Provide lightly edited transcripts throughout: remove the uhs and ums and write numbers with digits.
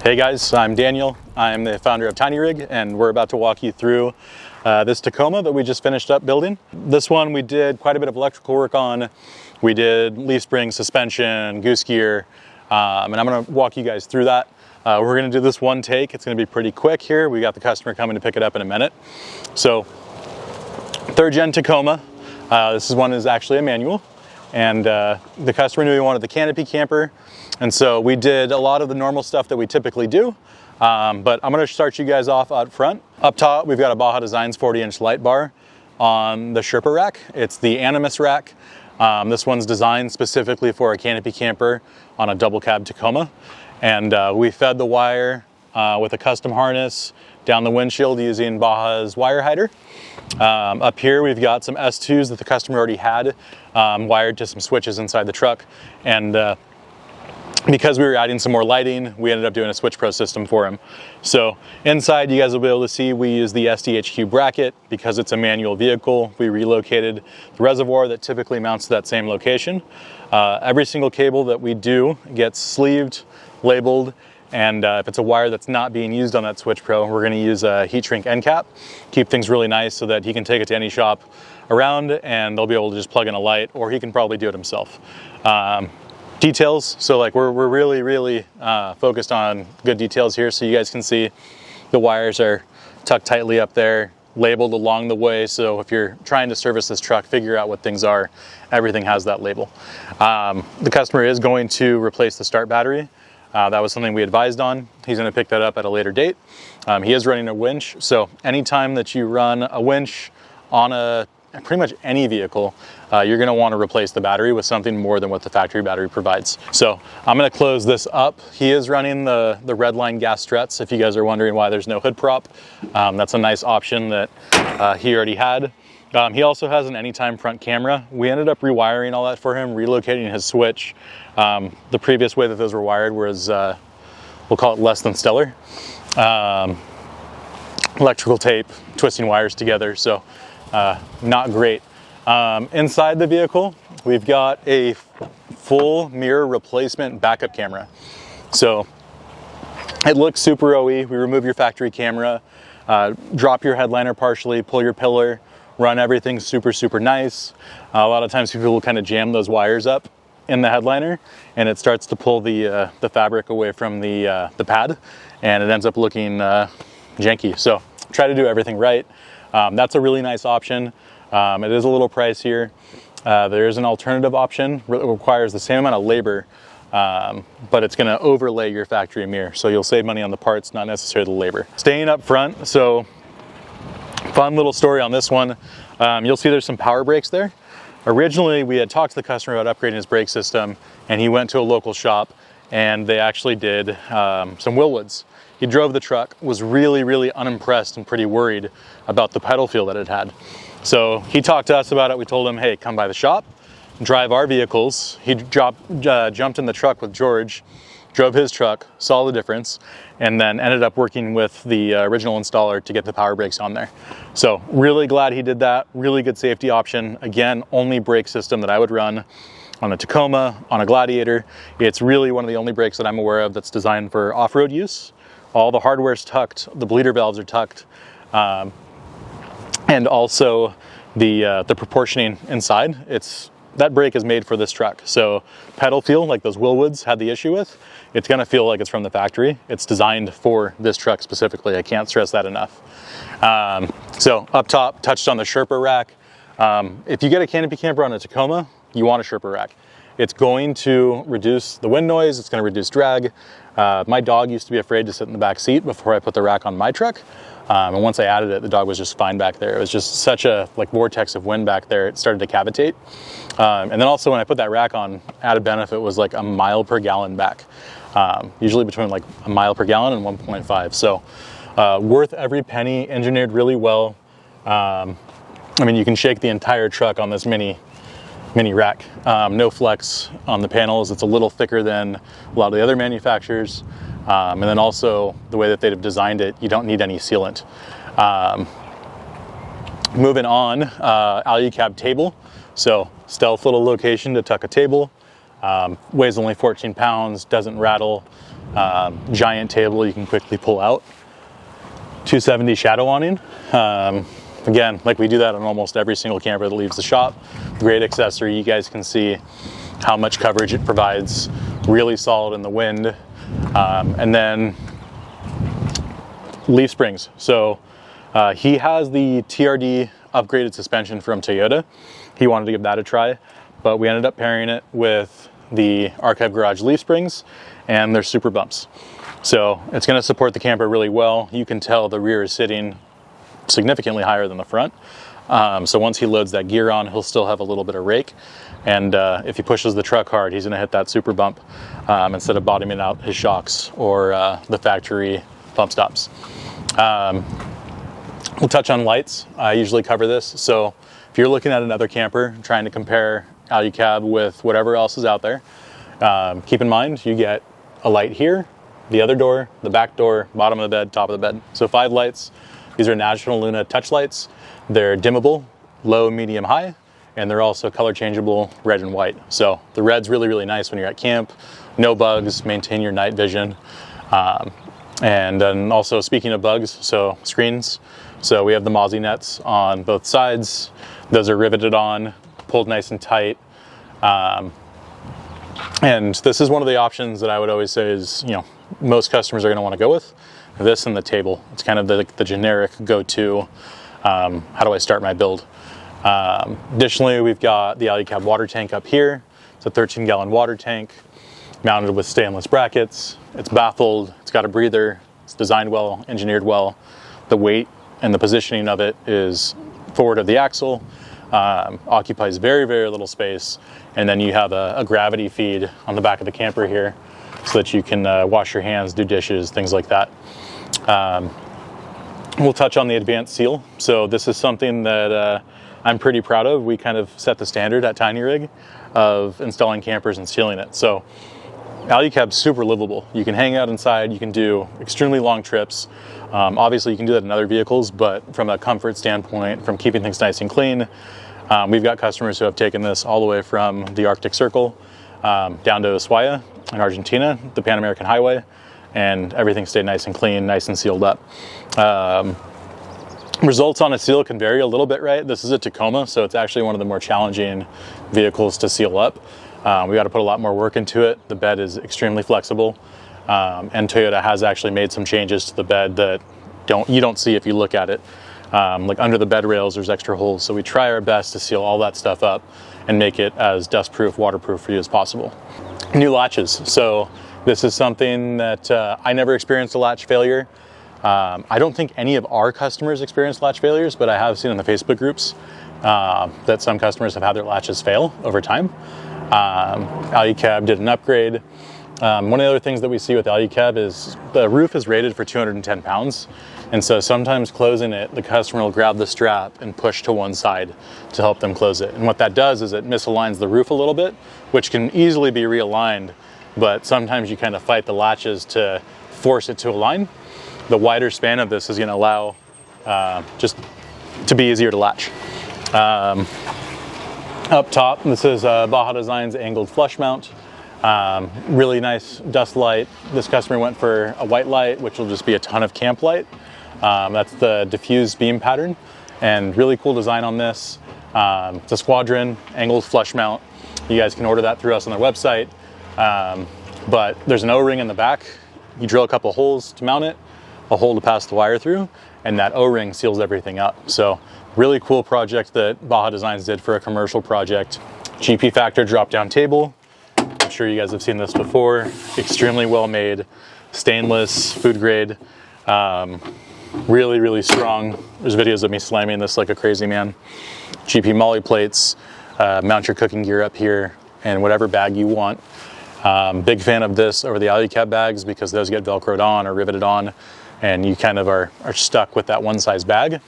Hey guys, I'm Daniel. I'm the founder of Tiny Rig, and we're about to walk you through this Tacoma that we just finished up building. This one we did quite a bit of electrical work on. We did leaf spring, suspension, goose gear, and I'm gonna walk you guys through that. We're gonna do this one take. It's gonna be pretty quick here. We got the customer coming to pick it up in a minute. So, third gen Tacoma. This one is actually a manual, and the customer knew he wanted the canopy camper. And so we did a lot of the normal stuff that we typically do, but I'm gonna start you guys off out front. Up top, we've got a Baja Designs 40-inch light bar on the Sherper Rack. It's the Animus rack. This one's designed specifically for a canopy camper on a double cab Tacoma. And we fed the wire with a custom harness down the windshield using Baja's wire hider. Up here, we've got some S2s that the customer already had wired to some switches inside the truck. And because we were adding some more lighting, we ended up doing a Switch Pro system for him. So inside, you guys will be able to see we use the SDHQ bracket. Because it's a manual vehicle, we relocated the reservoir that typically mounts to that same location. Every single cable that we do gets sleeved, labeled, and if it's a wire that's not being used on that Switch Pro, we're gonna use a heat shrink end cap. Keep things really nice so that he can take it to any shop around and they'll be able to just plug in a light, or he can probably do it himself. Details, so like we're really focused on good details here, so you guys can see the wires are tucked tightly up there, labeled along the way, so if you're trying to service this truck, figure out what things are, everything has that label. The customer is going to replace the start battery. That was something we advised on. He's going to pick that up at a later date. He is running a winch, so anytime that you run a winch on pretty much any vehicle, you're going to want to replace the battery with something more than what the factory battery provides. So I'm going to close this up. He is running the Redline gas struts, if you guys are wondering why there's no hood prop. That's a nice option that he already had. He also has an anytime front camera. We ended up rewiring all that for him, relocating his switch. The previous way that those were wired was, we'll call it less than stellar. Electrical tape, twisting wires together, so not great. Inside the vehicle, we've got a full mirror replacement backup camera. So it looks super OE. We remove your factory camera, drop your headliner partially, pull your pillar, run everything super nice. A lot of times people will kind of jam those wires up in the headliner, and it starts to pull the fabric away from the pad, and it ends up looking janky. So try to do everything right. That's a really nice option. It is a little pricier. There is an alternative option. It requires the same amount of labor, but it's going to overlay your factory mirror, so you'll save money on the parts, not necessarily the labor. Staying up front, so fun little story on this one. You'll see there's some power brakes there. Originally, we had talked to the customer about upgrading his brake system, and he went to a local shop, and they actually did some Willwoods. He drove the truck, was really unimpressed and pretty worried about the pedal feel that it had. So he talked to us about it. We told him, hey, come by the shop, drive our vehicles. He jumped in the truck with George, drove his truck, saw the difference, and then ended up working with the original installer to get the power brakes on there. So really glad he did that. Really good safety option. Again, only brake system that I would run on a Tacoma, on a Gladiator. It's really one of the only brakes that I'm aware of that's designed for off-road use. All the hardware's tucked, the bleeder valves are tucked, and also the proportioning inside. That brake is made for this truck. So pedal feel, like those Willwoods had the issue with, it's gonna feel like it's from the factory. It's designed for this truck specifically. I can't stress that enough. So up top, touched on the Sherper Rack. If you get a canopy camper on a Tacoma, you want a Sherper Rack. It's going to reduce the wind noise, it's gonna reduce drag. My dog used to be afraid to sit in the back seat before I put the rack on my truck. And once I added it, the dog was just fine back there. It was just such a vortex of wind back there, it started to cavitate. And then also when I put that rack on, added benefit was like a mile per gallon back. Usually between like a mile per gallon and 1.5. So worth every penny, engineered really well. I mean, you can shake the entire truck on this mini rack. No flex on the panels. It's a little thicker than a lot of the other manufacturers. And then also the way that they've designed it, you don't need any sealant. Moving on, Alu-Cab table. So stealth little location to tuck a table. Weighs only 14 pounds, doesn't rattle. giant table you can quickly pull out. 270 shadow awning. Again, like we do that on almost every single camper that leaves the shop. Great accessory. You guys can see how much coverage it provides. Really solid in the wind. And then leaf springs. So he has the TRD upgraded suspension from Toyota. He wanted to give that a try, but we ended up pairing it with the Archive Garage leaf springs, and they're super bumps. So it's going to support the camper really well. You can tell the rear is sitting significantly higher than the front. So once he loads that gear on, he'll still have a little bit of rake. And if he pushes the truck hard, he's going to hit that super bump instead of bottoming out his shocks or the factory bump stops. We'll touch on lights. I usually cover this. So if you're looking at another camper, trying to compare Alu-Cab with whatever else is out there, keep in mind you get a light here, the other door, the back door, bottom of the bed, top of the bed. So 5 lights. These are National Luna touch lights. They're dimmable, low, medium, high, and they're also color changeable, red and white. So the red's really, really nice when you're at camp. No bugs, maintain your night vision. And then also, speaking of bugs, so screens. So we have the Mozzie nets on both sides. Those are riveted on, pulled nice and tight. And this is one of the options that I would always say is, most customers are going to want to go with. This and the table. It's kind of the generic go-to, how do I start my build? Additionally, we've got the Alu-Cab water tank up here. It's a 13-gallon water tank mounted with stainless brackets. It's baffled, it's got a breather, it's designed well, engineered well. The weight and the positioning of it is forward of the axle, occupies very, very little space. And then you have a gravity feed on the back of the camper here so that you can wash your hands, do dishes, things like that. We'll touch on the advanced seal. So this is something that I'm pretty proud of. We kind of set the standard at Tiny Rig of installing campers and sealing it. So Alu-Cab's super livable. You can hang out inside, you can do extremely long trips. Obviously you can do that in other vehicles, but from a comfort standpoint, from keeping things nice and clean, we've got customers who have taken this all the way from the Arctic Circle down to Ushuaia in Argentina, the Pan American Highway, and everything stayed nice and clean, nice and sealed up. Results on a seal can vary a little bit, right? This is a Tacoma, so it's actually one of the more challenging vehicles to seal up. We got to put a lot more work into it. The bed is extremely flexible, and Toyota has actually made some changes to the bed that you don't see if you look at it. Like under the bed rails, there's extra holes, so we try our best to seal all that stuff up and make it as dust-proof, waterproof for you as possible. New latches. So this is something that I never experienced a latch failure. I don't think any of our customers experienced latch failures, but I have seen in the Facebook groups that some customers have had their latches fail over time. Alu-Cab did an upgrade. One of the other things that we see with Alu-Cab is the roof is rated for 210 pounds. And so sometimes closing it, the customer will grab the strap and push to one side to help them close it. And what that does is it misaligns the roof a little bit, which can easily be realigned, but sometimes you kind of fight the latches to force it to align. The wider span of this is going to allow just to be easier to latch. Up top, this is Baja Design's angled flush mount. Really nice dust light. This customer went for a white light, which will just be a ton of camp light. That's the diffused beam pattern, and really cool design on this. It's a Squadron angled flush mount. You guys can order that through us on their website. But there's an O-ring in the back. You drill a couple holes to mount it, a hole to pass the wire through, and that O-ring seals everything up. So really cool project that Baja Designs did for a commercial project. GP Factor drop-down table. I'm sure you guys have seen this before. Extremely well made, stainless, food grade. Really, really strong. There's videos of me slamming this like a crazy man. GP molly plates, mount your cooking gear up here, and whatever bag you want. Big fan of this over the Alu-Cab bags because those get Velcroed on or riveted on, and you kind of are stuck with that one size bag.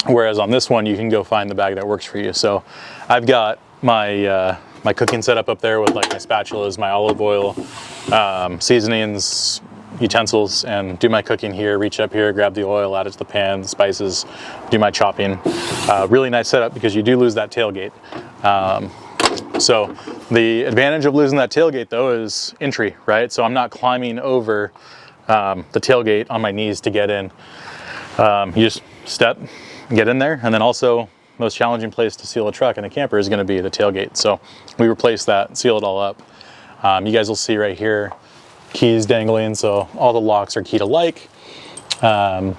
Whereas on this one, you can go find the bag that works for you. So I've got my my cooking setup up there with like my spatulas, my olive oil, seasonings, utensils, and do my cooking here, reach up here, grab the oil, add it to the pan, the spices, do my chopping. Really nice setup because you do lose that tailgate. So the advantage of losing that tailgate though is entry, right? So I'm not climbing over the tailgate on my knees to get in. You just step, get in there, and then also most challenging place to seal a truck in a camper is going to be the tailgate. So we replaced that, seal it all up. You guys will see right here, keys dangling, so all the locks are keyed alike. And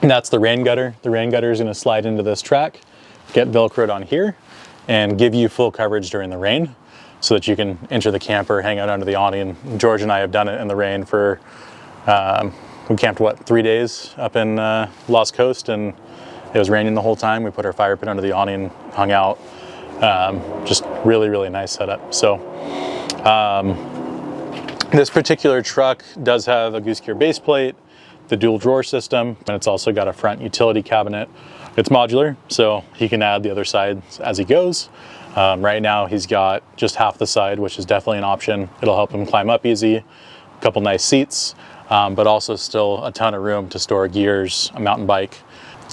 that's the rain gutter. The rain gutter is going to slide into this track, get Velcroed on here, and give you full coverage during the rain so that you can enter the camper, hang out under the awning. George and I have done it in the rain for, we camped, what, 3 days up in Lost Coast, and it was raining the whole time. We put our fire pit under the awning, hung out. Just really, really nice setup. So this particular truck does have a goose gear base plate, the dual drawer system, and it's also got a front utility cabinet. It's modular, so he can add the other side as he goes. Right now he's got just half the side, which is definitely an option. It'll help him climb up easy. A couple nice seats, but also still a ton of room to store gears, a mountain bike.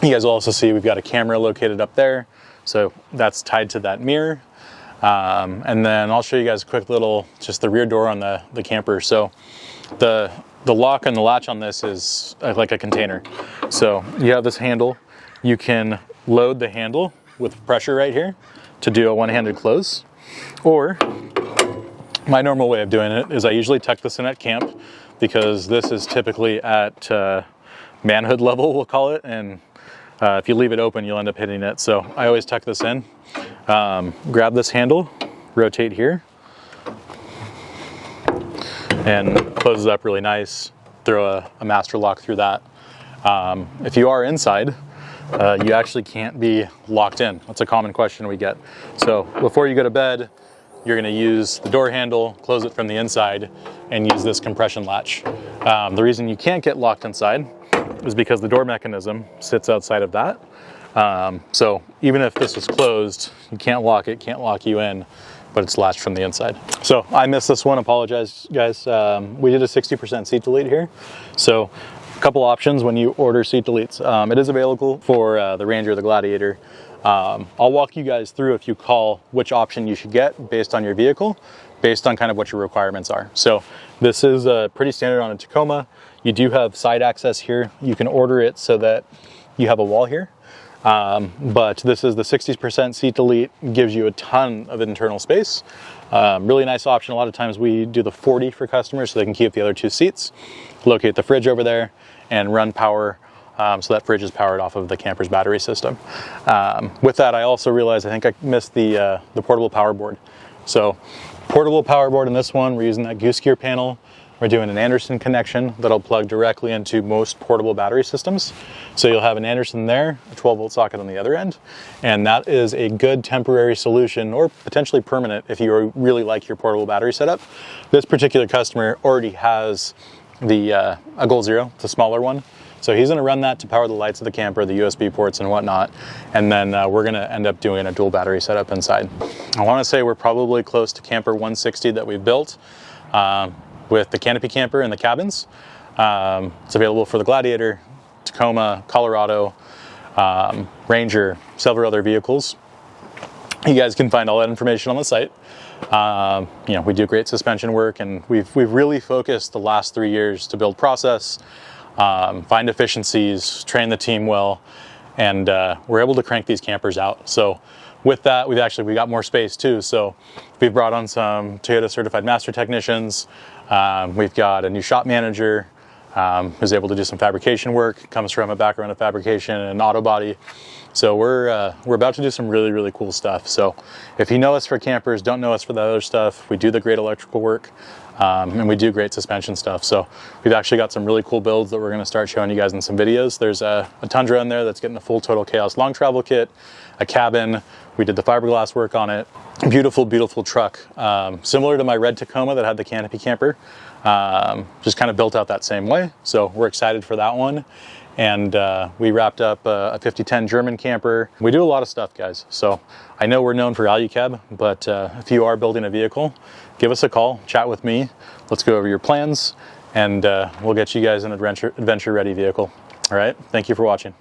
You guys will also see we've got a camera located up there, so that's tied to that mirror. And then I'll show you guys a quick little, just the rear door on the camper. So the lock and the latch on this is like a container. So you have this handle. You can load the handle with pressure right here to do a one-handed close. Or my normal way of doing it is I usually tuck this in at camp because this is typically at manhood level, we'll call it. And if you leave it open, you'll end up hitting it. So I always tuck this in. Grab this handle, rotate here, and closes up really nice. Throw a master lock through that. If you are inside, you actually can't be locked in. That's a common question we get. So before you go to bed, you're going to use the door handle, close it from the inside, and use this compression latch. The reason you can't get locked inside is because the door mechanism sits outside of that. So even if this is closed, you can't lock it, can't lock you in, but it's latched from the inside. So I missed this one, apologize guys. We did a 60% seat delete here. So a couple options when you order seat deletes. It is available for the Ranger, the Gladiator. I'll walk you guys through, if you call, which option you should get based on your vehicle, based on kind of what your requirements are. So this is pretty standard on a Tacoma. You do have side access here. You can order it so that you have a wall here. But this is the 60% seat delete, gives you a ton of internal space. Really nice option. A lot of times we do the 40 for customers so they can keep the other two seats, locate the fridge over there, and run power. So that fridge is powered off of the camper's battery system. With that, I also realized I think I missed the portable Powerboard. So portable Powerboard in this one, we're using that goose gear panel. We're doing an Anderson connection that'll plug directly into most portable battery systems. So you'll have an Anderson there, a 12-volt socket on the other end, and that is a good temporary solution, or potentially permanent if you really like your portable battery setup. This particular customer already has a Goal Zero, the smaller one. So he's going to run that to power the lights of the camper, the USB ports and whatnot, and then we're going to end up doing a dual battery setup inside. I want to say we're probably close to camper 160 that we've built. With the canopy camper and the cabins. It's available for the Gladiator, Tacoma, Colorado, Ranger, several other vehicles. You guys can find all that information on the site. You know, we do great suspension work, and we've really focused the last 3 years to build process, find efficiencies, train the team well, and we're able to crank these campers out. So with that, we got more space too. So we've brought on some Toyota certified master technicians. We've got a new shop manager who's able to do some fabrication work, comes from a background of fabrication and auto body. So we're about to do some really, really cool stuff. So if you know us for campers, don't know us for the other stuff, we do the great electrical work, and we do great suspension stuff. So we've actually got some really cool builds that we're going to start showing you guys in some videos. There's a Tundra in there that's getting a full Total Chaos long travel kit, a cabin. We did the fiberglass work on it. Beautiful, beautiful truck. Similar to my red Tacoma that had the canopy camper. Just kind of built out that same way. So we're excited for that one. And we wrapped up a 5010 German camper. We do a lot of stuff, guys. So I know we're known for Alu-Cab, but if you are building a vehicle, give us a call, chat with me. Let's go over your plans, and we'll get you guys an adventure-ready vehicle. All right, thank you for watching.